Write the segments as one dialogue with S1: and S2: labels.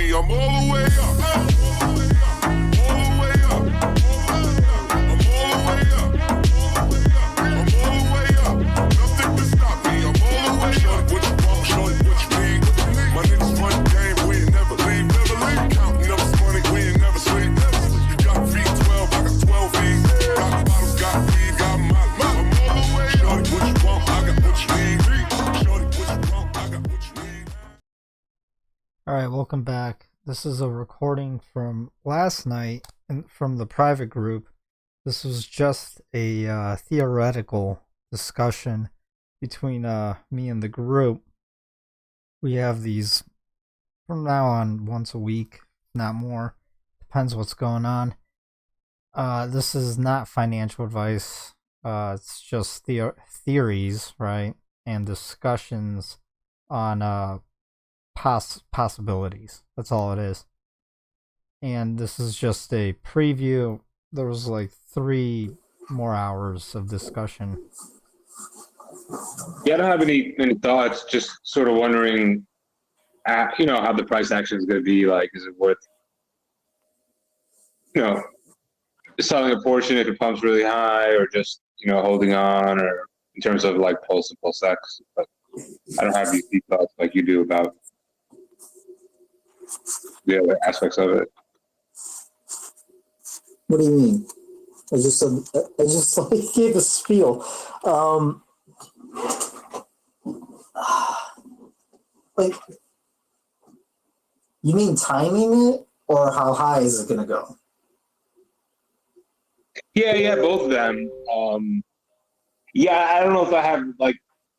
S1: me. I'm all the way up. All the way up. I'm all the way up. I'm all the way up. Nothing can stop me. I'm all the way up. What you want, shorty? What you need? My niggas run the game. We ain't never leave. Never leave. Counting up this money. We ain't never sleep. You got V12. I got 12 V's. Got bottles. Got weed. Got my. I'm all the way up. Shorty, what you want? I got what you need. Shorty, what you want? I got what you need.
S2: All right, welcome back. This is a recording from last night and from the private group. This was just a theoretical discussion between me and the group. We have these from now on once a week, not more. Depends what's going on. This is not financial advice. It's just theories, right? And discussions on possibilities. That's all it is. And this is just a preview. There was like 3 more hours of discussion.
S3: Yeah, I don't have any thoughts. Just sort of wondering, how the price action is going to be. Like, is it worth, selling a portion if it pumps really high, or just holding on, or in terms of like Pulse and PulseX. But I don't have these deep thoughts like you do about the other aspects of it.
S4: What do you mean? I just like gave a spiel. Like, you mean timing it, or how high is it going to go?
S3: Yeah, both of them. I don't know if I have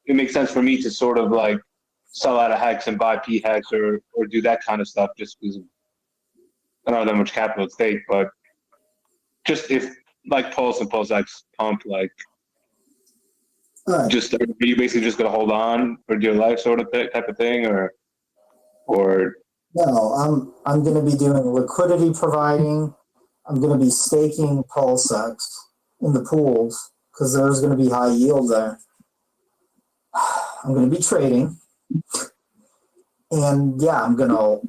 S3: it makes sense for me to sort of like sell out of HEX and buy PHEX or do that kind of stuff just because I don't have that much capital at stake. But just if like Pulse and PulseX pump, like just are you basically just gonna hold on for dear life sort of type of thing, or
S4: no? I'm going to be doing liquidity providing. I'm going to be staking PulseX in the pools because there's going to be high yield there. I'm going to be trading. And I'm going to,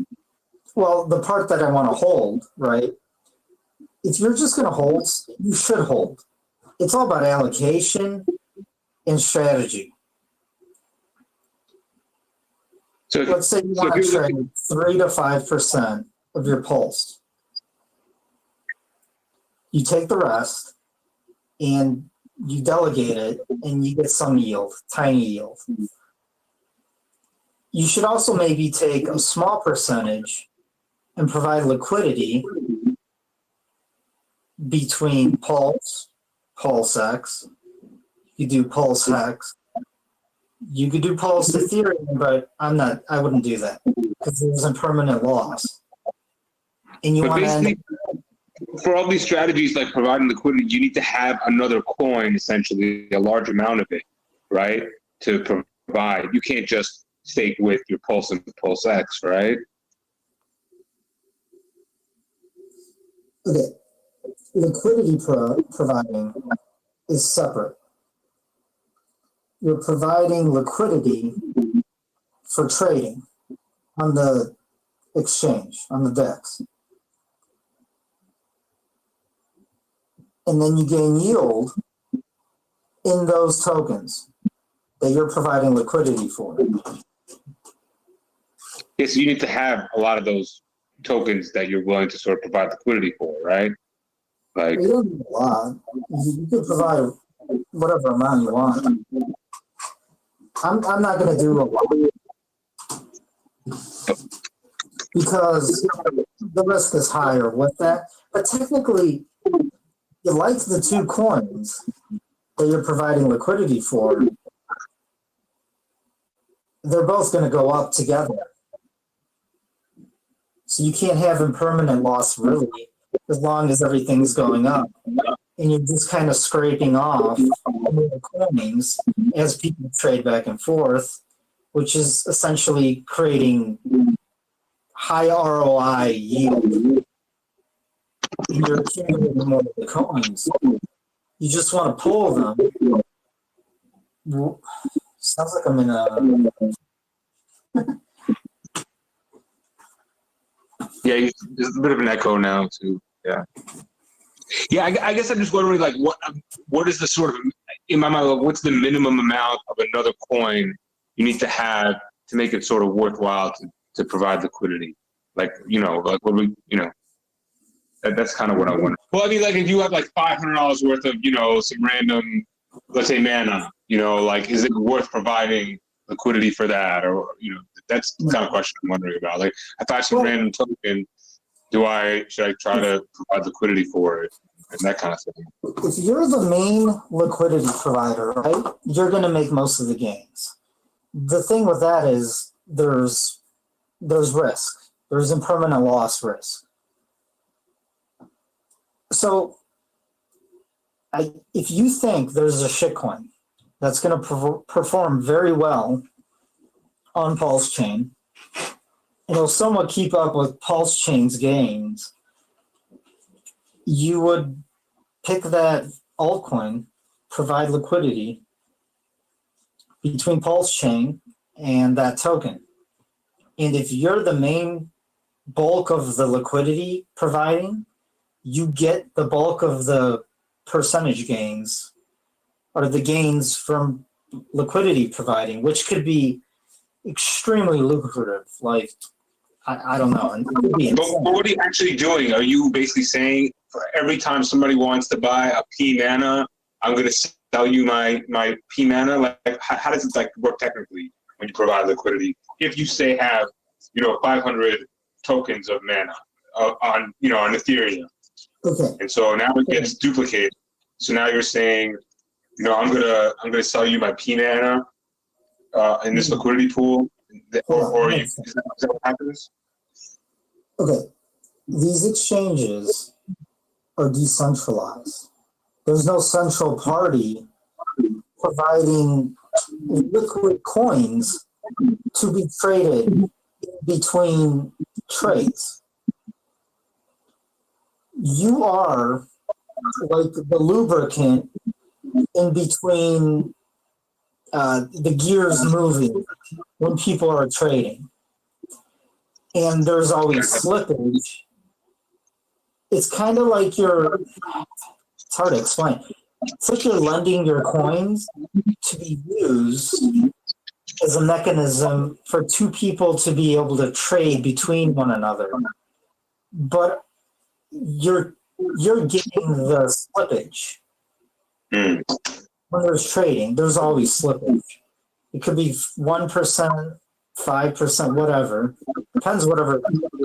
S4: the part that I want to hold, right? If you're just going to hold, you should hold. It's all about allocation and strategy. So let's say you want to trade 3 to 5% of your pulse. You take the rest and you delegate it and you get some yield, tiny yield. You should also maybe take a small percentage and provide liquidity between Pulse, PulseX. You do Pulse HEX. You could do Pulse Ethereum, but I wouldn't do that because there's a permanent loss. And you want to
S3: for all these strategies, like providing liquidity, you need to have another coin, essentially, a large amount of it, right, to provide. You can't just stake with your Pulse and PulseX, right?
S4: Okay. Liquidity providing is separate. You're providing liquidity for trading on the exchange, on the DEX. And then you gain yield in those tokens that you're providing liquidity for.
S3: Yes, you need to have a lot of those tokens that you're willing to sort of provide liquidity for, right? Like,
S4: you don't need a lot. You could provide whatever amount you want. I'm not going to do a lot because the risk is higher with that. But technically, you like the 2 coins that you're providing liquidity for, they're both going to go up together. So you can't have impermanent loss really, as long as everything's going up. And you're just kind of scraping off more coins as people trade back and forth, which is essentially creating high ROI yield. You're accumulating more of the coins. You just want to pull them. Sounds like I'm in a
S3: Yeah, there's a bit of an echo now too. Yeah. Yeah, I guess I'm just wondering, like, what is the sort of, in my mind, what's the minimum amount of another coin you need to have to make it sort of worthwhile to provide liquidity? Like, like what we, that's kind of what I wonder. Well, I mean, like, if you have like $500 worth of, some random, let's say mana, like, is it worth providing liquidity for that? Or, that's the kind of question I'm wondering about. Like, if I have some random token, should I try to provide liquidity for it and that kind of thing?
S4: If you're the main liquidity provider, right, you're going to make most of the gains. The thing with that is there's risk. There's impermanent loss risk. So if you think there's a shitcoin that's going to perform very well on PulseChain, and it'll somewhat keep up with PulseChain's gains, you would pick that altcoin, provide liquidity between PulseChain and that token. And if you're the main bulk of the liquidity providing, you get the bulk of the percentage gains or the gains from liquidity providing, which could be extremely lucrative. Like, I don't know.
S3: But what are you actually doing? Are you basically saying for every time somebody wants to buy a P mana, I'm going to sell you my P mana? Like, how does it work technically when you provide liquidity? If you say have 500 tokens of mana on Ethereum,
S4: okay,
S3: and so now it gets duplicated. So now you're saying, I'm gonna sell you my P mana in this liquidity pool, or is that what happens?
S4: Okay, these exchanges are decentralized. There's no central party providing liquid coins to be traded between trades. You are like the lubricant in between the gears moving when people are trading. And there's always slippage. It's kind of like it's hard to explain. It's like you're lending your coins to be used as a mechanism for two people to be able to trade between one another. But you're getting the slippage. When there's trading, there's always slippage. It could be 1%, 5%, whatever. Depends whatever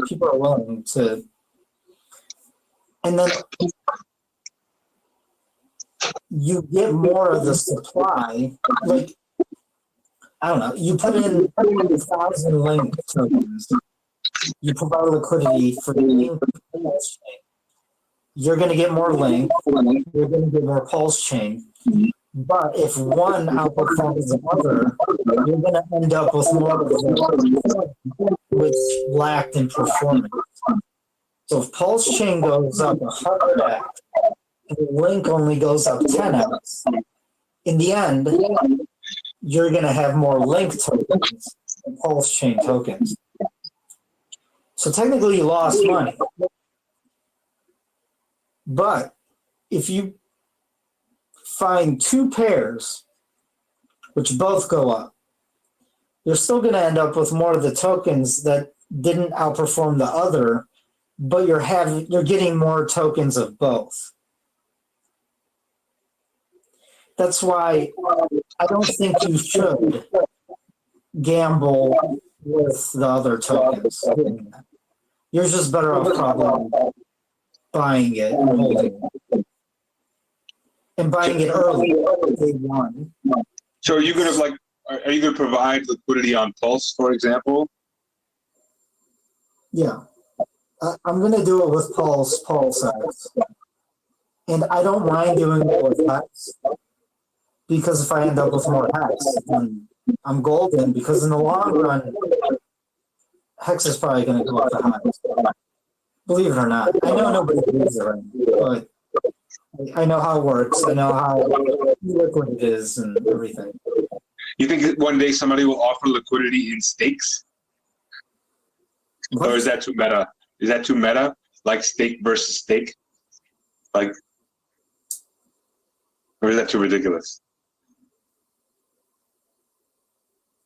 S4: people are willing to. And then you get more of the supply. Like, I don't know, you put in 1,000 link tokens. You provide liquidity for the link pulse chain. You're going to get more link. You're going to get more pulse chain. But if one outperforms the other, you're going to end up with more of the which lacked in performance. So if pulse chain goes up 100x, and the link only goes up 10x, in the end, you're going to have more link tokens than pulse chain tokens. So technically you lost money. But if you find two pairs which both go up, you're still going to end up with more of the tokens that didn't outperform the other, but you're getting more tokens of both. That's why I don't think you should gamble with the other tokens. You're just better off probably buying it and holding it. And buying it early, day one.
S3: So are you going to provide liquidity on Pulse, for example?
S4: Yeah. I'm going to do it with PulseX. And I don't mind doing it with HEX, because if I end up with more HEX, then I'm golden, because in the long run, HEX is probably going to go up the highest. Believe it or not. I know nobody believes it right now, but I know how it works. I know how liquid it is and everything.
S3: You think one day somebody will offer liquidity in stakes? Or is that too meta? Is that too meta? Like stake versus stake? Like, or is that too ridiculous?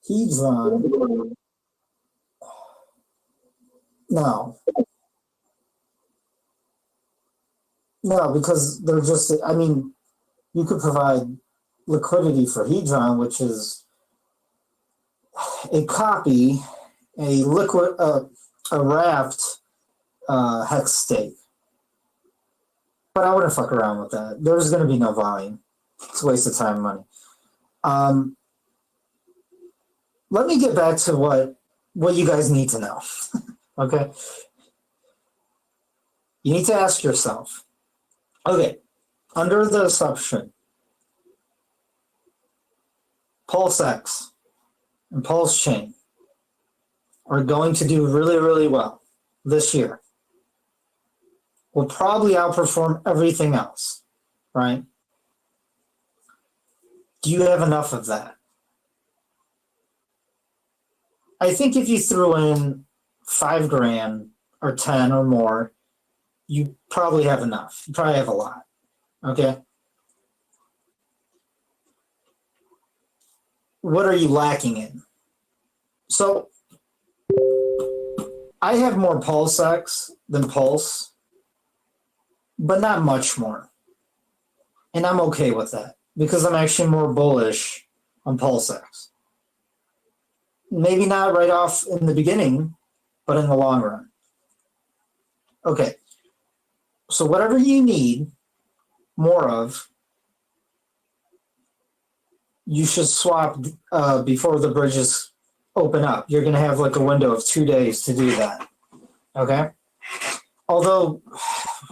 S4: Hedron. No. No, because they're just, I mean, you could provide liquidity for Hedron, which is a copy, a liquid, a wrapped hex stake. But I wouldn't fuck around with that. There's going to be no volume. It's a waste of time and money. Let me get back to what you guys need to know. Okay? You need to ask yourself, okay, under the assumption PulseX and PulseChain are going to do really, really well this year, will probably outperform everything else, right? Do you have enough of that? I think if you threw in $5,000 or 10 or more, you probably have enough. You probably have a lot, okay? What are you lacking in? So I have more PulseX than Pulse, but not much more. And I'm okay with that because I'm actually more bullish on PulseX. Maybe not right off in the beginning, but in the long run. Okay. So whatever you need more of, you should swap before the bridges open up. You're going to have like a window of 2 days to do that. Okay? Although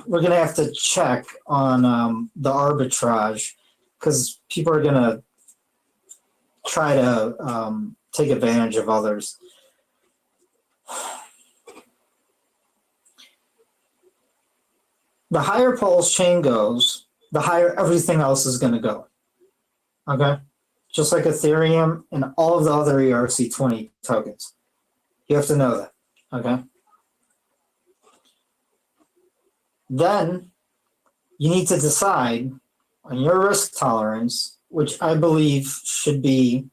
S4: we're going to have to check on the arbitrage because people are going to try to take advantage of others. The higher PulseChain goes, the higher everything else is going to go. Okay? Just like Ethereum and all of the other ERC20 tokens. You have to know that. Okay? Then you need to decide on your risk tolerance, which I believe should be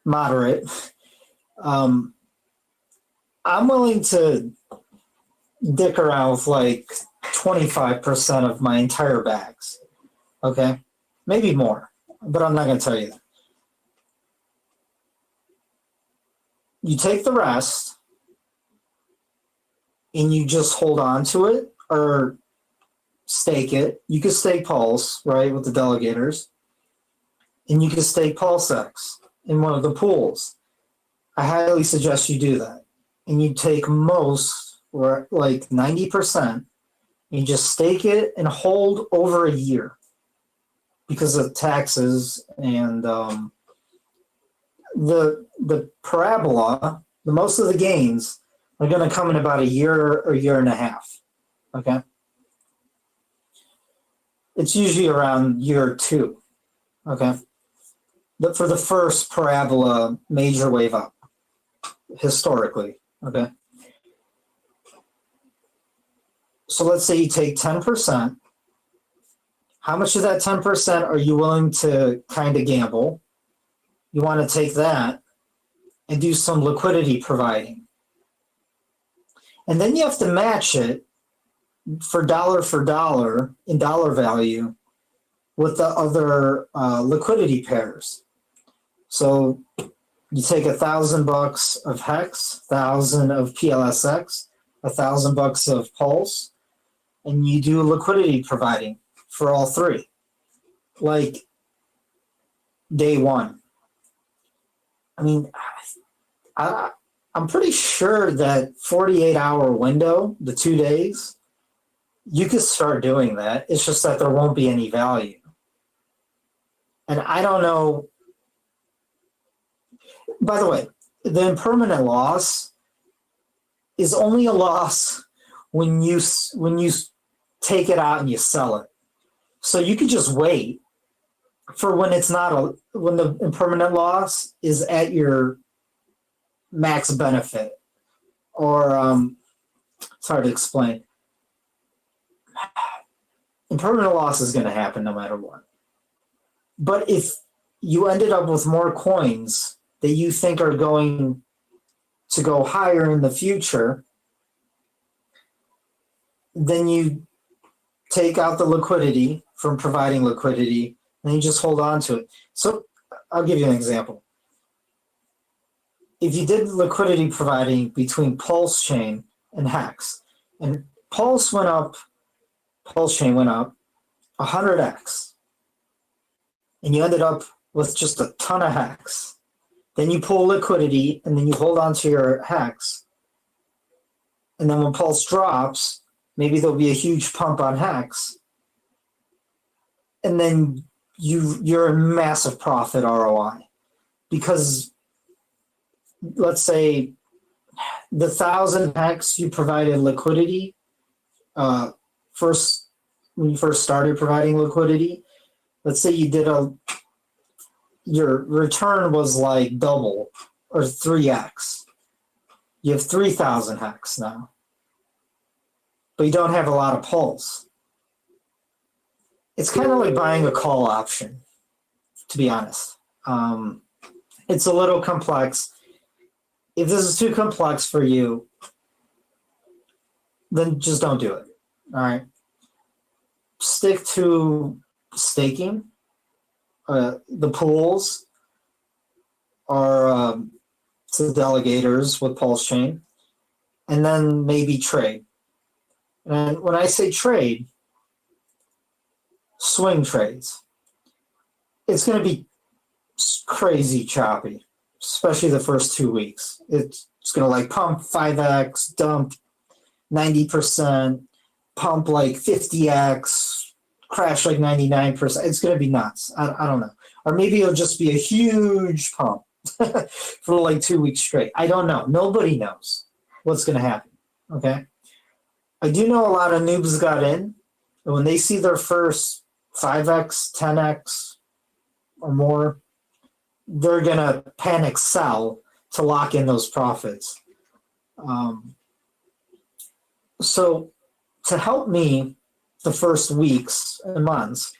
S4: moderate. I'm willing to dick around with like 25% of my entire bags. Okay? Maybe more, but I'm not going to tell you that. You take the rest and you just hold on to it or stake it. You can stake Pulse, right, with the delegators. And you can stake PulseX in one of the pools. I highly suggest you do that. And you take most, or like 90%, and you just stake it and hold over a year because of taxes and the parabola, the most of the gains are going to come in about a year or year and a half. Okay? It's usually around year 2. Okay? For the first parabola major wave up, historically. Okay? So let's say you take 10%. How much of that 10% are you willing to kind of gamble? You want to take that and do some liquidity providing. And then you have to match it for dollar in dollar value with the other liquidity pairs. So you take $1,000 of HEX, 1,000 of PLSX, $1,000 of Pulse, and you do liquidity providing for all three, like day one. I mean, I'm pretty sure that 48-hour window, the 2 days, you could start doing that. It's just that there won't be any value. And I don't know. By the way, the impermanent loss is only a loss when you take it out and you sell it. So you could just wait for when it's not when the impermanent loss is at your max benefit, or it's hard to explain. Impermanent loss is going to happen no matter what. But if you ended up with more coins that you think are going to go higher in the future, then you take out the liquidity from providing liquidity, and you just hold on to it. So I'll give you an example. If you did liquidity providing between PulseChain and HEX, and PulseChain went up 100x, and you ended up with just a ton of HEX, then you pull liquidity, and then you hold on to your HEX, and then when Pulse drops, maybe there'll be a huge pump on HEX, and then you're in massive profit ROI. Because let's say the 1,000 HEX you provided liquidity, when you first started providing liquidity, let's say you did your return was like double or 3x. You have 3,000 HEX now, but you don't have a lot of Pulse. It's kind of like buying a call option, to be honest. It's a little complex. If this is too complex for you, then just don't do it. All right. Stick to staking. The pools are to delegators with PulseChain, and then maybe trade. And when I say trade, swing trades. It's going to be crazy choppy, especially the first 2 weeks. It's going to like pump 5x, dump 90%, pump like 50x, crash like 99%. It's going to be nuts. I don't know. Or maybe it'll just be a huge pump for like 2 weeks straight. I don't know. Nobody knows what's going to happen. Okay. I do know a lot of noobs got in, and when they see their first 5x, 10x, or more, they're going to panic sell to lock in those profits. So to help me the first weeks and months,